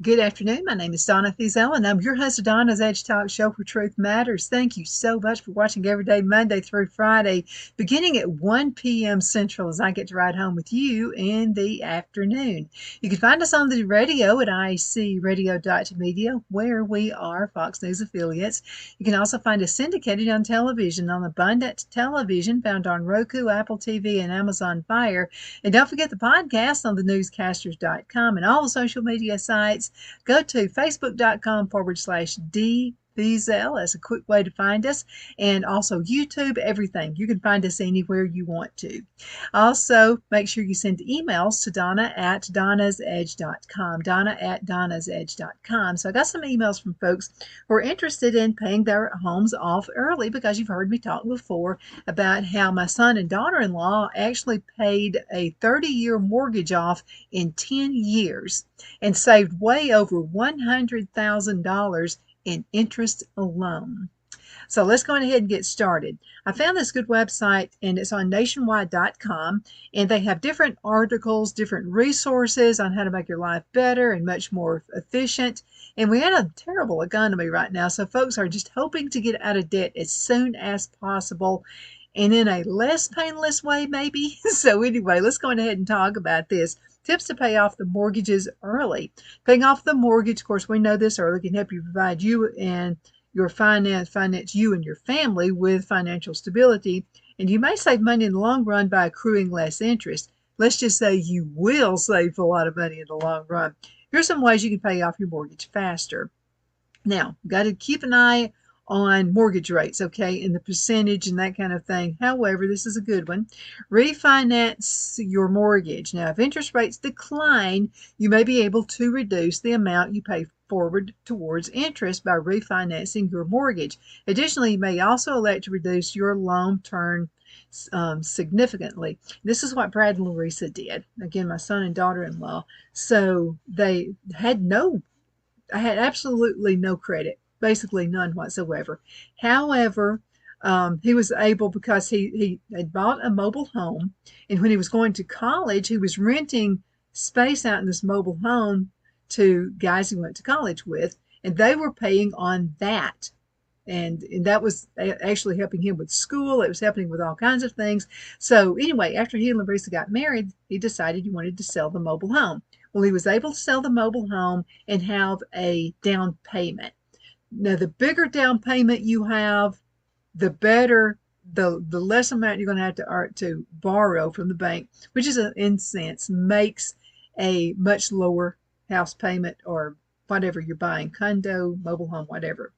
Good afternoon. My name is Donna Thiesel, and I'm your host of Donna's Edge Talk Show where truth matters. Thank you so much for watching every day, Monday through Friday, beginning at 1 p.m. Central as I get to ride home with you in the afternoon. You can find us on the radio at icradio.media, where we are Fox News affiliates. You can also find us syndicated on television on Abundant Television, found on Roku, Apple TV, and Amazon Fire. And don't forget the podcast on thenewscasters.com and all the social media sites. Go to facebook.com/D Thiesel as a quick way to find us, and also YouTube, everything. You can find us anywhere you want to. Also, make sure you send emails to Donna at donnasedge.com, Donna at donnasedge.com. So I got some emails from folks who are interested in paying their homes off early because you've heard me talk before about how my son and daughter-in-law actually paid a 30-year mortgage off in 10 years and saved way over $100,000 in interest alone. So let's go ahead and get started. I found this good website, and it's on nationwide.com, and they have different articles, different resources on how to make your life better and much more efficient. And we had a terrible economy right now, so folks are just hoping to get out of debt as soon as possible and in a less painless way, maybe. So anyway, let's go ahead and talk about this. Tips to pay off the mortgages early. Paying off the mortgage, of course, we know this early can help you provide you and your finance you and your family with financial stability. And you may save money in the long run by accruing less interest. Let's just say you will save a lot of money in the long run. Here's some ways you can pay off your mortgage faster. Now, got to keep an eye on mortgage rates, okay, and the percentage and that kind of thing. However, this is a good one. Refinance your mortgage. Now, if interest rates decline, you may be able to reduce the amount you pay forward towards interest by refinancing your mortgage. Additionally, you may also elect to reduce your loan term significantly. This is what Brad and Larissa did. Again, my son and daughter-in-law. So they had I had absolutely no credit, basically none whatsoever. However, he was able because he had bought a mobile home, and when he was going to college, he was renting space out in this mobile home to guys he went to college with, and they were paying on that. And that was actually helping him with school. It was helping him with all kinds of things. So anyway, after he and Larissa got married, he decided he wanted to sell the mobile home. Well, he was able to sell the mobile home and have a down payment. Now, the bigger down payment you have, the better, the less amount you're going to have to borrow from the bank, which is in sense makes a much lower house payment or whatever you're buying, condo, mobile home, whatever.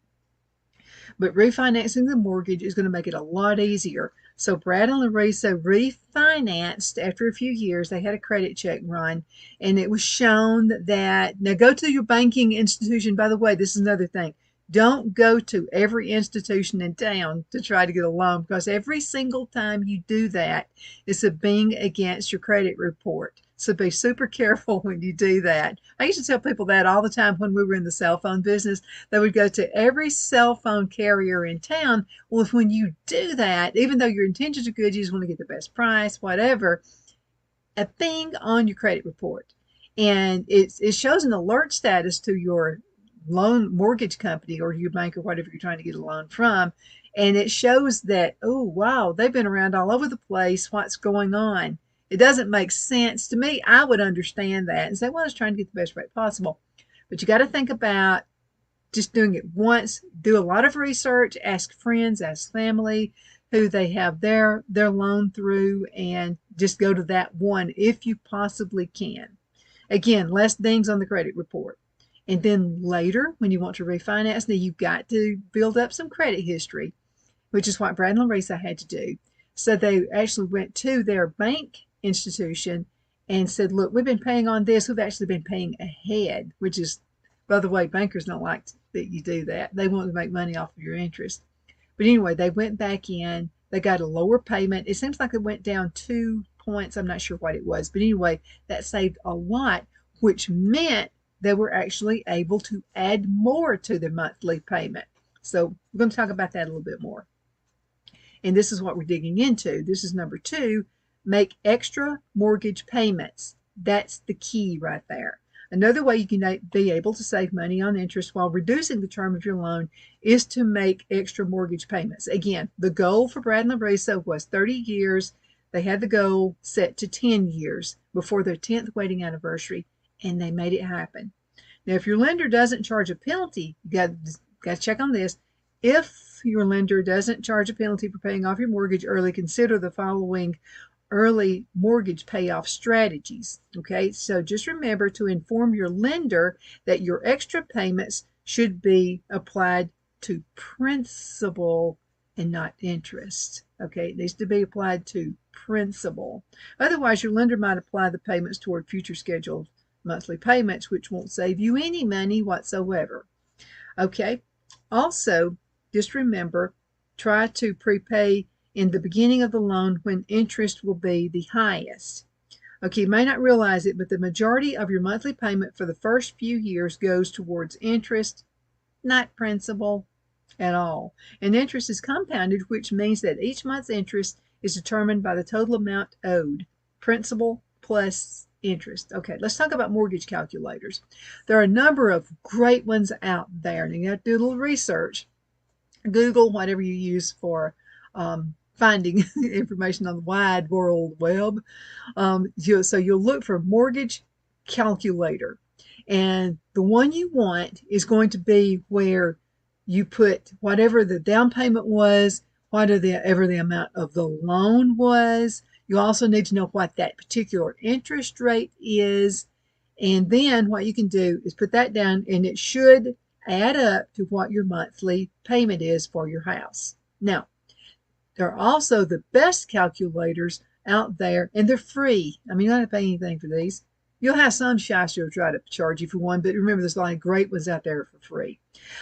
But refinancing the mortgage is going to make it a lot easier. So Brad and Larissa refinanced after a few years. They had a credit check run, and it was shown that, now go to your banking institution. By the way, this is another thing. Don't go to every institution in town to try to get a loan, because every single time you do that, it's a being against your credit report. So be super careful when you do that. I used to tell people that all the time when we were in the cell phone business. They would go to every cell phone carrier in town. Well, if when you do that, even though your intentions are good, you just want to get the best price, whatever, a thing on your credit report. And it shows an alert status to your loan mortgage company or your bank or whatever you're trying to get a loan from. And it shows that, oh, wow, they've been around all over the place. What's going on? It doesn't make sense to me. I would understand that and say, well, I was trying to get the best rate possible. But you got to think about just doing it once. Do a lot of research, ask friends, ask family who they have their loan through, and just go to that one if you possibly can. Again, less dings on the credit report. And then later, when you want to refinance, now you've got to build up some credit history, which is what Brad and Larissa had to do. So they actually went to their bank institution and said, look, we've been paying on this. We've actually been paying ahead, which is, by the way, bankers don't like that you do that. They want to make money off of your interest. But anyway, they went back in. They got a lower payment. It seems like it went down 2 points. I'm not sure what it was. But anyway, that saved a lot, which meant they were actually able to add more to their monthly payment. So we're going to talk about that a little bit more. And this is what we're digging into. This is number 2, make extra mortgage payments. That's the key right there. Another way you can be able to save money on interest while reducing the term of your loan is to make extra mortgage payments. Again, the goal for Brad and Larissa was 30 years. They had the goal set to 10 years before their 10th wedding anniversary, and they made it happen. Now, if your lender doesn't charge a penalty, you got to check on this. If your lender doesn't charge a penalty for paying off your mortgage early, consider the following early mortgage payoff strategies. Okay, so just remember to inform your lender that your extra payments should be applied to principal and not interest. Okay, it needs to be applied to principal. Otherwise, your lender might apply the payments toward future scheduled monthly payments, which won't save you any money whatsoever. Okay, also, just remember, try to prepay in the beginning of the loan when interest will be the highest. Okay, you may not realize it, but the majority of your monthly payment for the first few years goes towards interest, not principal at all. And interest is compounded, which means that each month's interest is determined by the total amount owed, principal plus interest. Okay, let's talk about mortgage calculators. There are a number of great ones out there, and you have to do a little research. Google, whatever you use for finding information on the wide world web. So you'll look for mortgage calculator. And the one you want is going to be where you put whatever the down payment was, whatever the amount of the loan was. You also need to know what that particular interest rate is. And then what you can do is put that down, and it should add up to what your monthly payment is for your house. Now, there are also the best calculators out there, and they're free. I mean, you don't have to pay anything for these. You'll have some shyster who try to charge you for one, but remember, there's a lot of great ones out there for free.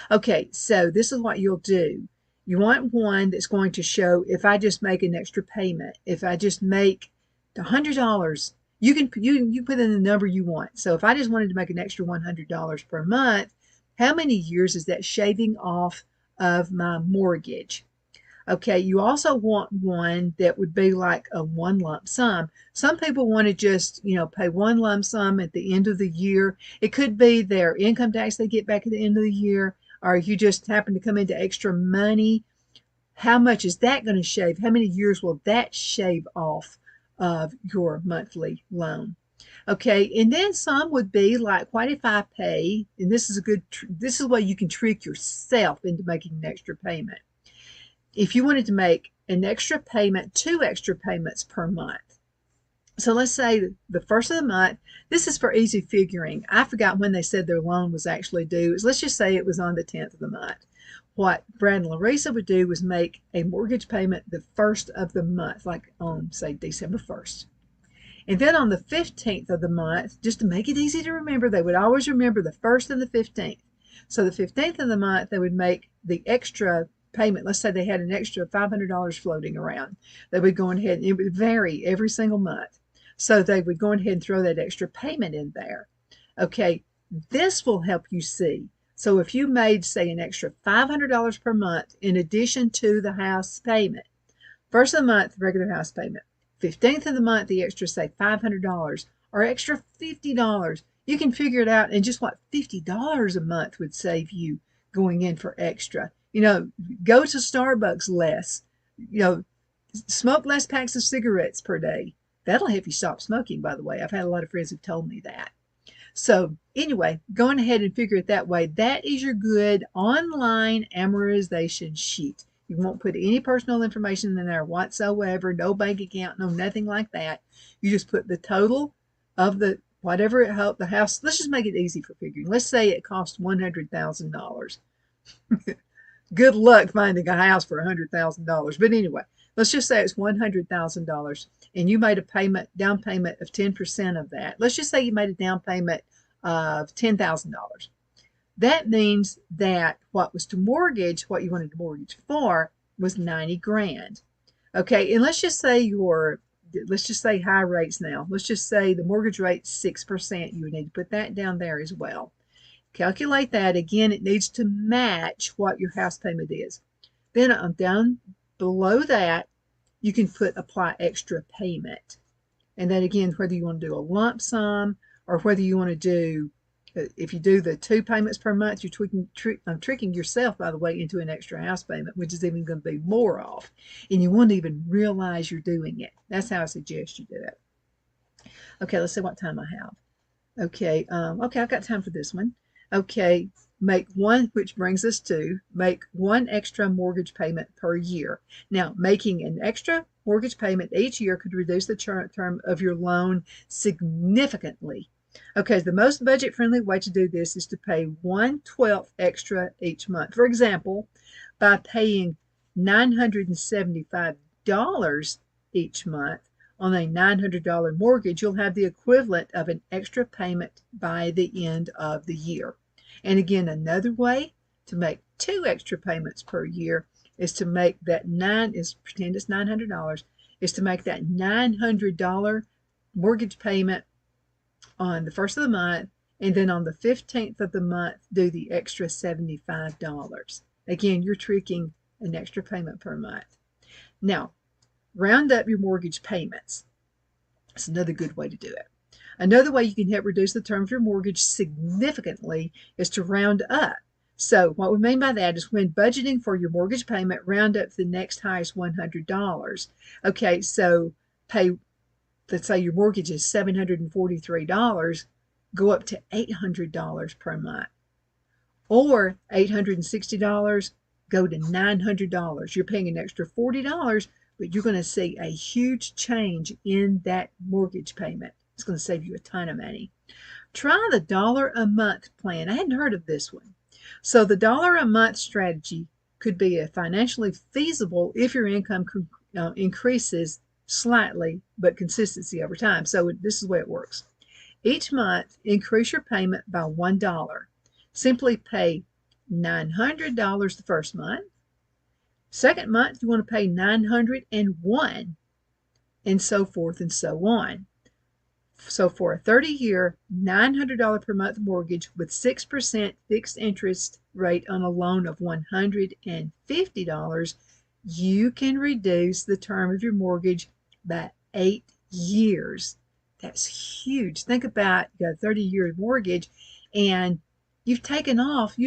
Okay, so this is what you'll do. You want one that's going to show if I just make an extra payment, if I just make $100, you can put in the number you want. So if I just wanted to make an extra $100 per month, how many years is that shaving off of my mortgage? Okay, you also want one that would be like a one lump sum. Some people want to just, pay one lump sum at the end of the year. It could be their income tax they get back at the end of the year, or if you just happen to come into extra money. How much is that going to shave? How many years will that shave off of your monthly loan? Okay, and then some would be like, what if I pay, and this is this is why you can trick yourself into making an extra payment. If you wanted to make an extra payment, 2 extra payments per month. So let's say the first of the month, this is for easy figuring. I forgot when they said their loan was actually due. Let's just say it was on the 10th of the month. What Brad and Larissa would do was make a mortgage payment the first of the month, like on, say, December 1st. And then on the 15th of the month, just to make it easy to remember, they would always remember the 1st and the 15th. So the 15th of the month, they would make the extra payment. Let's say they had an extra $500 floating around. They would go ahead, and it would vary every single month. So they would go ahead and throw that extra payment in there. Okay, this will help you see. So if you made, say, an extra $500 per month in addition to the house payment, first of the month, regular house payment, 15th of the month, the extra, say, $500 or extra $50, you can figure it out. And just what $50 a month would save you going in for extra. Go to Starbucks less, smoke less packs of cigarettes per day. That'll help you stop smoking, by the way. I've had a lot of friends who've told me that. So anyway, going ahead and figure it that way. That is your good online amortization sheet. You won't put any personal information in there whatsoever, no bank account, no nothing like that. You just put the total of the whatever it helped the house. Let's just make it easy for figuring. Let's say it cost $100,000. Good luck finding a house for $100,000. But anyway, let's just say it's $100,000 and you made a down payment of 10% of that. Let's just say you made a down payment of $10,000. That means that what you wanted to mortgage for was 90 grand. Okay, and let's just say high rates now. Let's just say the mortgage rate's 6%. You would need to put that down there as well. Calculate that. Again, it needs to match what your house payment is. Then down below that, you can apply extra payment. And that, again, whether you want to do a lump sum or whether you want to do If you do the 2 payments per month, you're tricking yourself, by the way, into an extra house payment, which is even going to be more off. And you won't even realize you're doing it. That's how I suggest you do it. Okay, let's see what time I have. Okay, I've got time for this one. Okay, make one, which brings us to make one extra mortgage payment per year. Now, making an extra mortgage payment each year could reduce the term of your loan significantly. Okay, the most budget-friendly way to do this is to pay 1/12 extra each month. For example, by paying $975 each month on a $900 mortgage, you'll have the equivalent of an extra payment by the end of the year. And again, another way to make 2 extra payments per year is to make that pretend it's $900, is to make that $900 mortgage payment on the first of the month, and then on the 15th of the month, do the extra $75. Again, you're tricking an extra payment per month. Now, round up your mortgage payments. That's another good way to do it. Another way you can help reduce the term of your mortgage significantly is to round up. So what we mean by that is when budgeting for your mortgage payment, round up to the next highest $100. Okay, so let's say your mortgage is $743, go up to $800 per month. Or $860, go to $900. You're paying an extra $40, but you're going to see a huge change in that mortgage payment. It's going to save you a ton of money. Try the dollar a month plan. I hadn't heard of this one. So the dollar a month strategy could be financially feasible if your income increases slightly, but consistency over time. So this is the way it works. Each month, increase your payment by $1. Simply pay $900 the first month. Second month, you want to pay $901, and so forth and so on. So for a 30-year, $900 per month mortgage with 6% fixed interest rate on a loan of $150, you can reduce the term of your mortgage by 8 years. That's huge. Think about you got a 30-year mortgage, and you've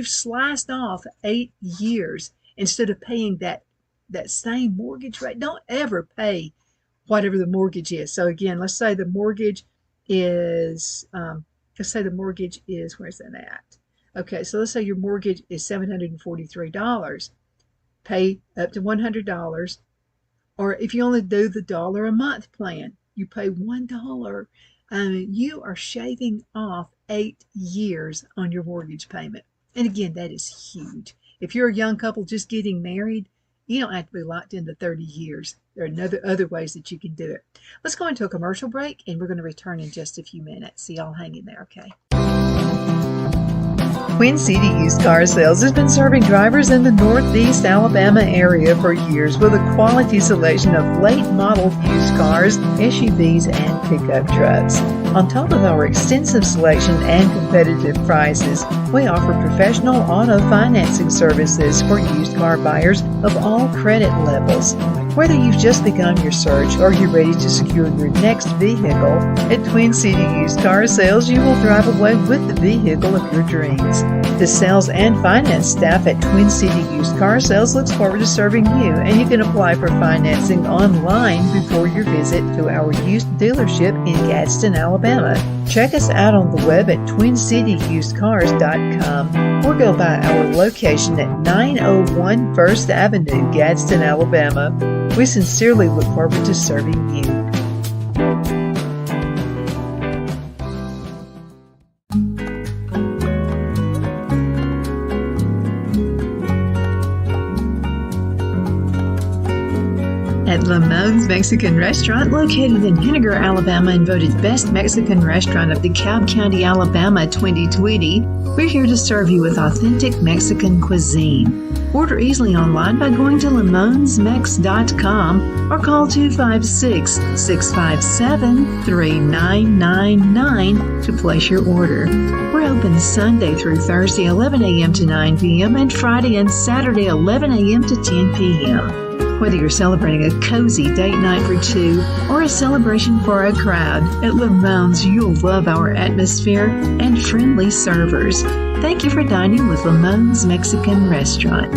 sliced off 8 years instead of paying that same mortgage rate. Don't ever pay whatever the mortgage is. So again, let's say the mortgage is, where's that at? Okay, so let's say your mortgage is $743. Pay up to $100. Or if you only do the dollar a month plan, you pay $1. You are shaving off 8 years on your mortgage payment. And again, that is huge. If you're a young couple just getting married, you don't have to be locked into 30 years. There are other ways that you can do it. Let's go into a commercial break, and we're going to return in just a few minutes. So y'all hang in there, okay? Twin City Used Car Sales has been serving drivers in the Northeast Alabama area for years with a quality selection of late model used cars, SUVs, and pickup trucks. On top of our extensive selection and competitive prices, we offer professional auto financing services for used car buyers of all credit levels. Whether you've just begun your search or you're ready to secure your next vehicle, at Twin City Used Car Sales, you will drive away with the vehicle of your dreams. The sales and finance staff at Twin City Used Car Sales looks forward to serving you, and you can apply for financing online before your visit to our used dealership in Gadsden, Alabama. Check us out on the web at twincityusedcars.com or go by our location at 901 First Avenue, Gadsden, Alabama. We sincerely look forward to serving you. At Lamone's Mexican Restaurant, located in Henniger, Alabama, and voted Best Mexican Restaurant of DeKalb County, Alabama 2020, we're here to serve you with authentic Mexican cuisine. Order easily online by going to lamonsmex.com or call 256-657-3999 to place your order. We're open Sunday through Thursday, 11 a.m. to 9 p.m. and Friday and Saturday, 11 a.m. to 10 p.m. Whether you're celebrating a cozy date night for two or a celebration for a crowd, at Lamone's you'll love our atmosphere and friendly servers. Thank you for dining with Lamone's Mexican Restaurant.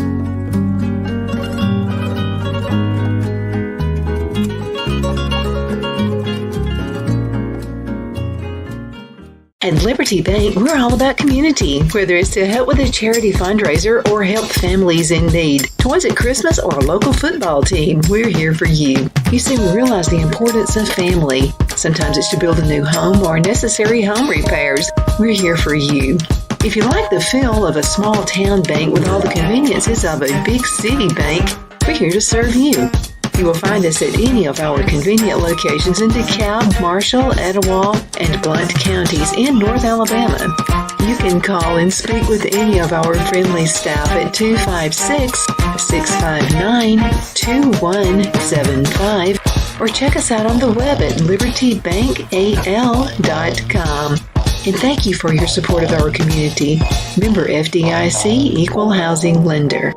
At Liberty Bank, we're all about community, whether it's to help with a charity fundraiser or help families in need. Toys at Christmas or a local football team, we're here for you. You see, we realize the importance of family. Sometimes it's to build a new home or necessary home repairs. We're here for you. If you like the feel of a small town bank with all the conveniences of a big city bank, we're here to serve you. You will find us at any of our convenient locations in DeKalb, Marshall, Etowah, and Blount counties in North Alabama. You can call and speak with any of our friendly staff at 256-659-2175 or check us out on the web at libertybankal.com. And thank you for your support of our community. Member FDIC Equal Housing Lender.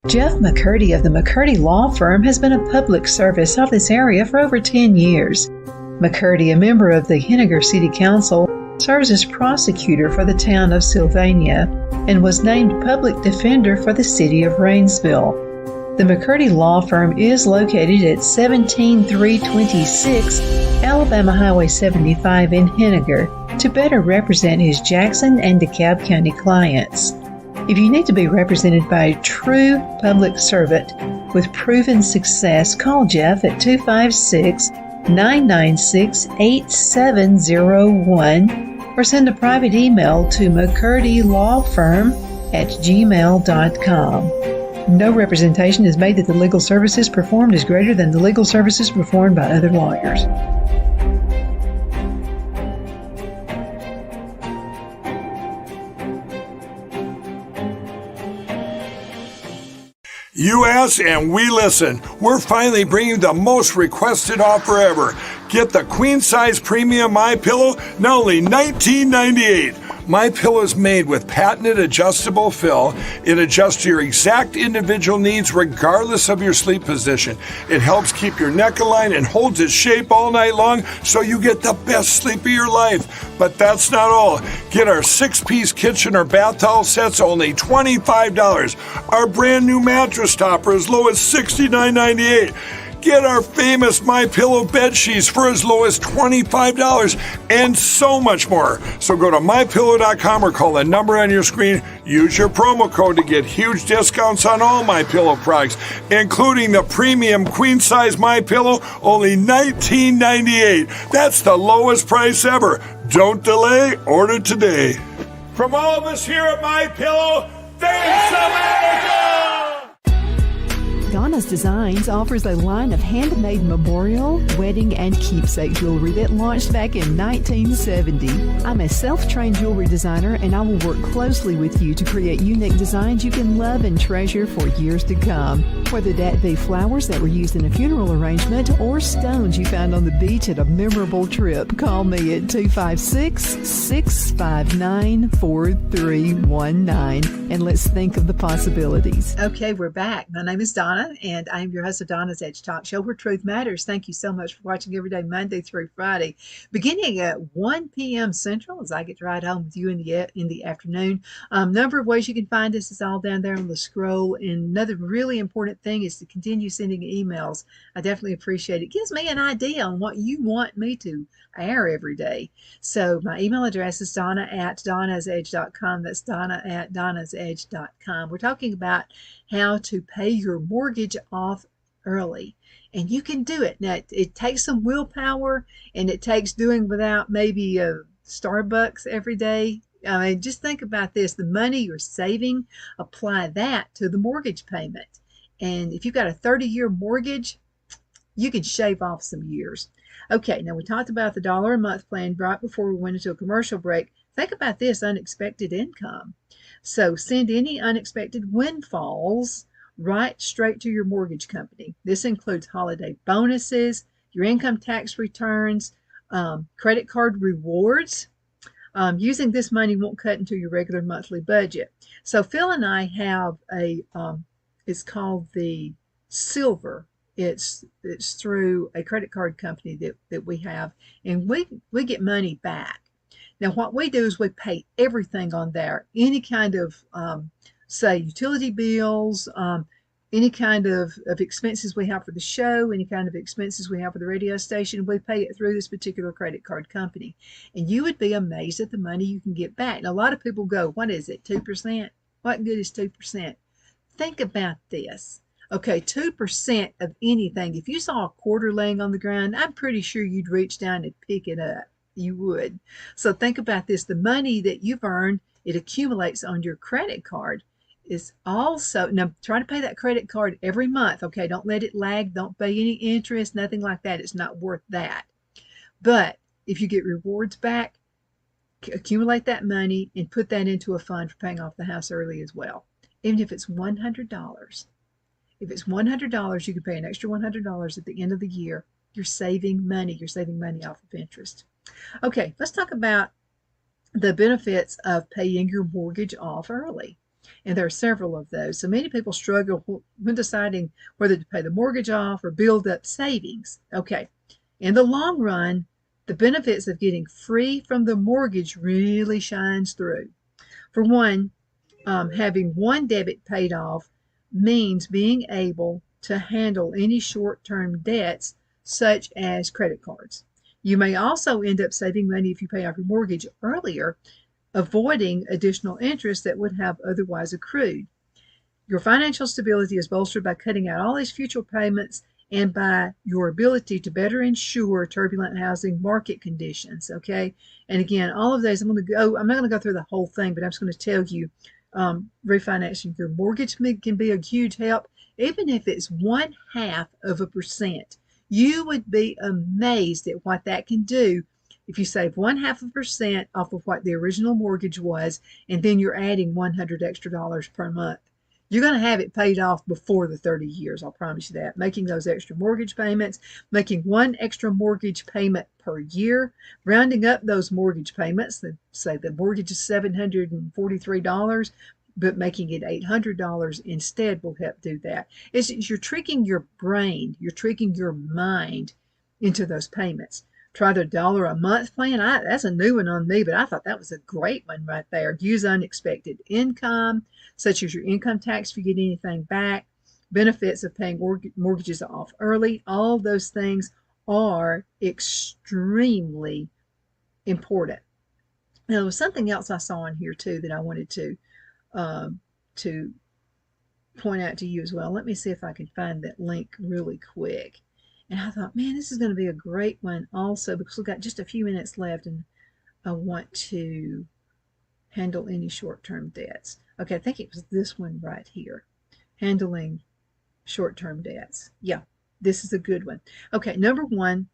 Jeff McCurdy of the McCurdy Law Firm has been a public service of this area for over 10 years. McCurdy, a member of the Henniger City Council, serves as prosecutor for the town of Sylvania and was named public defender for the city of Rainsville. The McCurdy Law Firm is located at 17326 Alabama Highway 75 in Henniger to better represent his Jackson and DeKalb County clients. If you need to be represented by a true public servant with proven success, call Jeff at 256-996-8701 or send a private email to mccurdylawfirm@gmail.com. No representation is made that the legal services performed is greater than the legal services performed by other lawyers. You ask and we listen. We're finally bringing the most requested offer ever. Get the queen size premium MyPillow, now only $19.98. MyPillow is made with patented adjustable fill. It adjusts to your exact individual needs regardless of your sleep position. It helps keep your neck aligned and holds its shape all night long so you get the best sleep of your life. But that's not all. Get our 6-piece kitchen or bath towel sets only $25. Our brand new mattress topper as low as $69.98. Get our famous MyPillow bed sheets for as low as $25 and so much more. So go to MyPillow.com or call the number on your screen. Use your promo code to get huge discounts on all MyPillow products, including the premium queen-size MyPillow, only $19.98. That's the lowest price ever. Don't delay, order today. From all of us here at MyPillow, thanks America! Donna's Designs offers a line of handmade memorial, wedding, and keepsake jewelry that launched back in 1970. I'm a self-trained jewelry designer, and I will work closely with you to create unique designs you can love and treasure for years to come. Whether that be flowers that were used in a funeral arrangement or stones you found on the beach at a memorable trip, call me at 256-659-4319, and let's think of the possibilities. Okay, we're back. My name is Donna, and I'm your host of Donna's Edge Talk Show, where truth matters. Thank you so much for watching every day, Monday through Friday, beginning at 1 p.m. Central, as I get to ride home with you in the afternoon. Number of ways you can find us is all down there on the scroll. And another really important thing is to continue sending emails. I definitely appreciate it. It gives me an idea on what you want me to air every day. So my email address is donna@donnasedge.com. That's donna@donnasedge.com. We're talking about how to pay your mortgage off early. And you can do it. Now, it takes some willpower, and it takes doing without maybe a Starbucks every day. I mean, just think about this. The money you're saving, apply that to the mortgage payment. And if you've got a 30-year mortgage, you can shave off some years. Okay, now we talked about the dollar a month plan right before we went into a commercial break. Think about this unexpected income. So send any unexpected windfalls right straight to your mortgage company. This includes holiday bonuses, your income tax returns, credit card rewards. Using this money won't cut into your regular monthly budget. So Phil and I have it's called the Silver. It's through a credit card company that we have, and we get money back. Now what we do is we pay everything on there, any kind of say utility bills, any kind of expenses we have for the show, any kind of expenses we have for the radio station, we pay it through this particular credit card company. And you would be amazed at the money you can get back. Now, a lot of people go, what is it, 2%? What good is 2%? Think about this. Okay, 2% of anything. If you saw a quarter laying on the ground, I'm pretty sure you'd reach down and pick it up. You would. So think about this. The money that you've earned, it accumulates on your credit card. Is also, now try to pay that credit card every month. Okay, don't let it lag. Don't pay any interest, nothing like that. It's not worth that. But if you get rewards back, accumulate that money and put that into a fund for paying off the house early as well. Even if it's $100. If it's $100, you can pay an extra $100 at the end of the year. You're saving money. You're saving money off of interest. Okay, let's talk about the benefits of paying your mortgage off early. And there are several of those. So many people struggle when deciding whether to pay the mortgage off or build up savings. Okay, in the long run, the benefits of getting free from the mortgage really shines through. For one, having one debit paid off means being able to handle any short-term debts such as credit cards. You may also end up saving money if you pay off your mortgage earlier, avoiding additional interest that would have otherwise accrued. Your financial stability is bolstered by cutting out all these future payments and by your ability to better ensure turbulent housing market conditions. Okay, and again, all of those I'm not going to go through the whole thing, but I'm just going to tell you, refinancing your mortgage can be a huge help, even if it's 0.5%. You would be amazed at what that can do. If you save 0.5% off of what the original mortgage was, and then you're adding $100 extra per month, you're going to have it paid off before the 30 years. I'll promise you that. Making those extra mortgage payments, making one extra mortgage payment per year, rounding up those mortgage payments. Say the mortgage is $743, but making it $800 instead will help do that. You're tricking your brain, you're tricking your mind into those payments. Try the $1 a month plan. That's a new one on me, but I thought that was a great one right there. Use unexpected income, such as your income tax if you get anything back, benefits of paying mortgages off early. All those things are extremely important. Now, there was something else I saw in here too that I wanted to point out to you as well. Let me see if I can find that link really quick. And I thought, man, this is going to be a great one also because we've got just a few minutes left and I want to handle any short-term debts. Okay, I think it was this one right here. Handling short-term debts. Yeah, this is a good one. Okay, number one,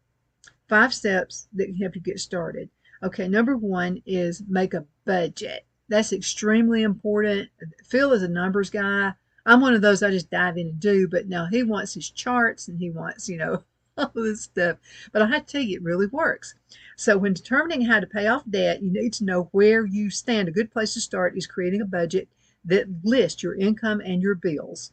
5 steps that can help you get started. Okay, number one is make a budget. That's extremely important. Phil is a numbers guy. I'm one of those I just dive in and do, but now he wants his charts and he wants, all this stuff. But I have to tell you, it really works. So when determining how to pay off debt, you need to know where you stand. A good place to start is creating a budget that lists your income and your bills.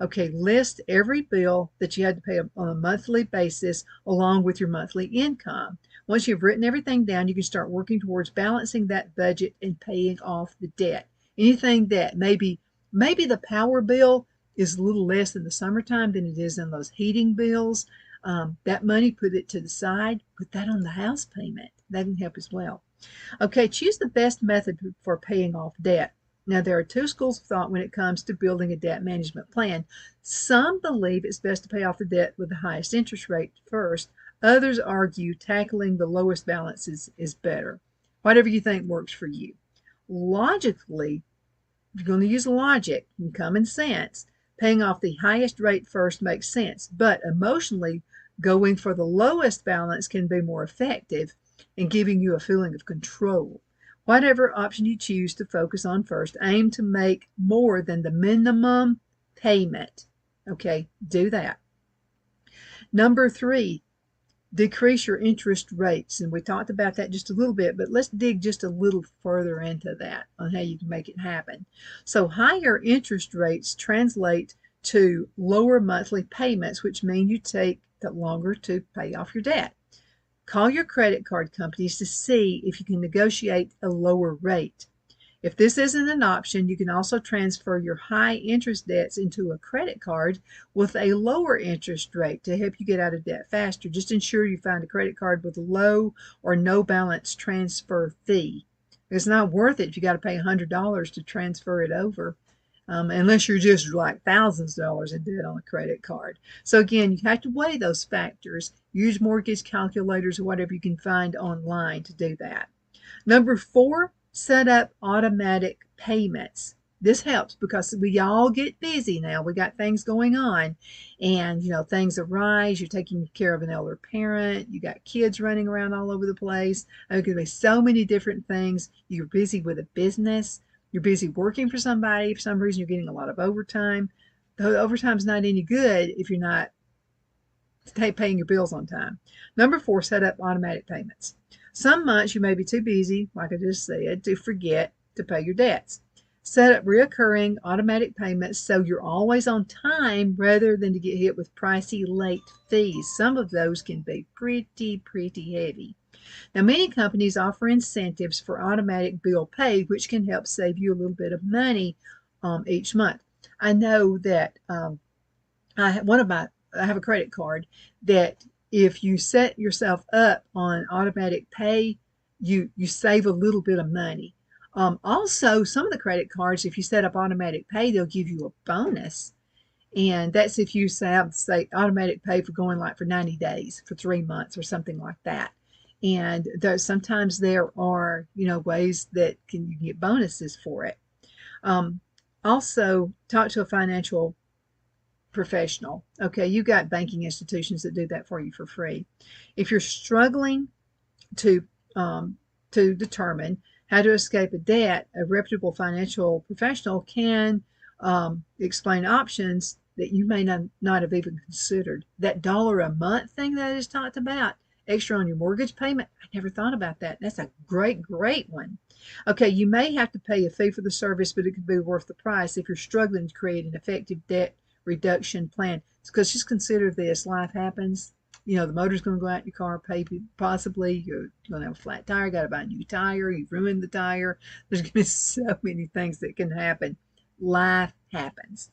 Okay, list every bill that you had to pay on a monthly basis along with your monthly income. Once you've written everything down, you can start working towards balancing that budget and paying off the debt. Anything that maybe the power bill is a little less in the summertime than it is in those heating bills. That money, put it to the side, put that on the house payment. That can help as well. Okay, choose the best method for paying off debt. Now, there are 2 schools of thought when it comes to building a debt management plan. Some believe it's best to pay off the debt with the highest interest rate first. Others argue tackling the lowest balances is better. Whatever you think works for you. Logically, if you're going to use logic and common sense, paying off the highest rate first makes sense. But emotionally, going for the lowest balance can be more effective in giving you a feeling of control. Whatever option you choose to focus on first, aim to make more than the minimum payment. Okay, do that. Number 3, decrease your interest rates. And we talked about that just a little bit, but let's dig just a little further into that on how you can make it happen. So higher interest rates translate to lower monthly payments, which mean you take longer to pay off your debt. Call your credit card companies to see if you can negotiate a lower rate. If this isn't an option, you can also transfer your high interest debts into a credit card with a lower interest rate to help you get out of debt faster. Just ensure you find a credit card with a low or no balance transfer fee. It's not worth it if you got to pay $100 to transfer it over. Unless you're just like thousands of dollars in debt on a credit card. So again, you have to weigh those factors. Use mortgage calculators or whatever you can find online to do that. Number 4, set up automatic payments. This helps because we all get busy now. We got things going on, and things arise. You're taking care of an elder parent. You got kids running around all over the place. There could be so many different things. You're busy with a business. You're busy working for somebody. For some reason, you're getting a lot of overtime. The overtime's not any good if you're not paying your bills on time. Number 4, set up automatic payments. Some months you may be too busy, like I just said, to forget to pay your debts. Set up recurring automatic payments so you're always on time rather than to get hit with pricey late fees. Some of those can be pretty heavy. Now, many companies offer incentives for automatic bill pay, which can help save you a little bit of money each month. I know that I have a credit card that if you set yourself up on automatic pay, you save a little bit of money. Also, some of the credit cards, if you set up automatic pay, they'll give you a bonus. And that's if you say automatic pay for going like for 90 days, for 3 months or something like that. And sometimes there are, ways that you can get bonuses for it. Also, talk to a financial professional. Okay, you got banking institutions that do that for you for free. If you're struggling to determine how to escape a debt, a reputable financial professional can explain options that you may not have even considered. That $1 a month thing that I just talked about, extra on your mortgage payment, I never thought about that. That's a great one. Okay, you may have to pay a fee for the service, but it could be worth the price if you're struggling to create an effective debt reduction plan. It's because just consider this: life happens. The motor's going to go out in your car, possibly you're going to have a flat tire, got to buy a new tire, you've ruined the tire. There's going to be so many things that can happen. Life happens.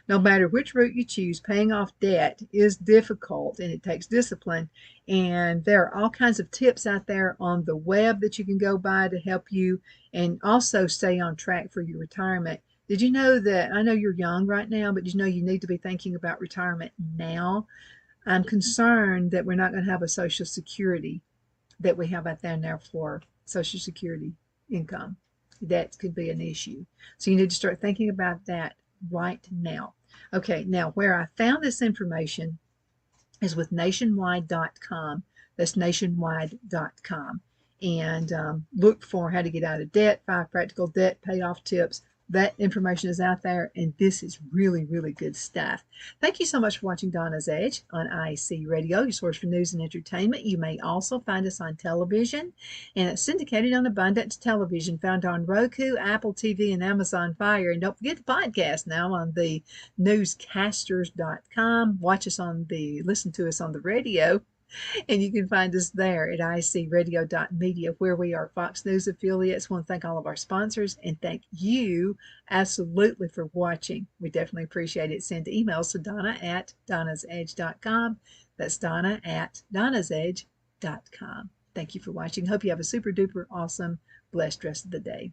No matter which route you choose, paying off debt is difficult and it takes discipline. And there are all kinds of tips out there on the web that you can go by to help you and also stay on track for your retirement. Did you know that, I know you're young right now, but did you know you need to be thinking about retirement now? I'm concerned that we're not going to have a Social Security that we have out there now for Social Security income. That could be an issue. So you need to start thinking about that right now. Okay, now where I found this information is with nationwide.com. That's nationwide.com. And look for how to get out of debt, 5 practical debt payoff tips. That information is out there, and this is really good stuff. Thank you so much for watching Donna's Edge on IC Radio, your source for news and entertainment. You may also find us on television, and it's syndicated on Abundance Television, found on Roku, Apple TV, and Amazon Fire. And don't forget the podcast now on the newscasters.com. Listen to us on the radio. And you can find us there at icradio.media, where we are Fox News affiliates. I want to thank all of our sponsors and thank you absolutely for watching. We definitely appreciate it. Send emails to donna@donnasedge.com. That's donna@donnasedge.com. Thank you for watching. Hope you have a super duper awesome, blessed rest of the day.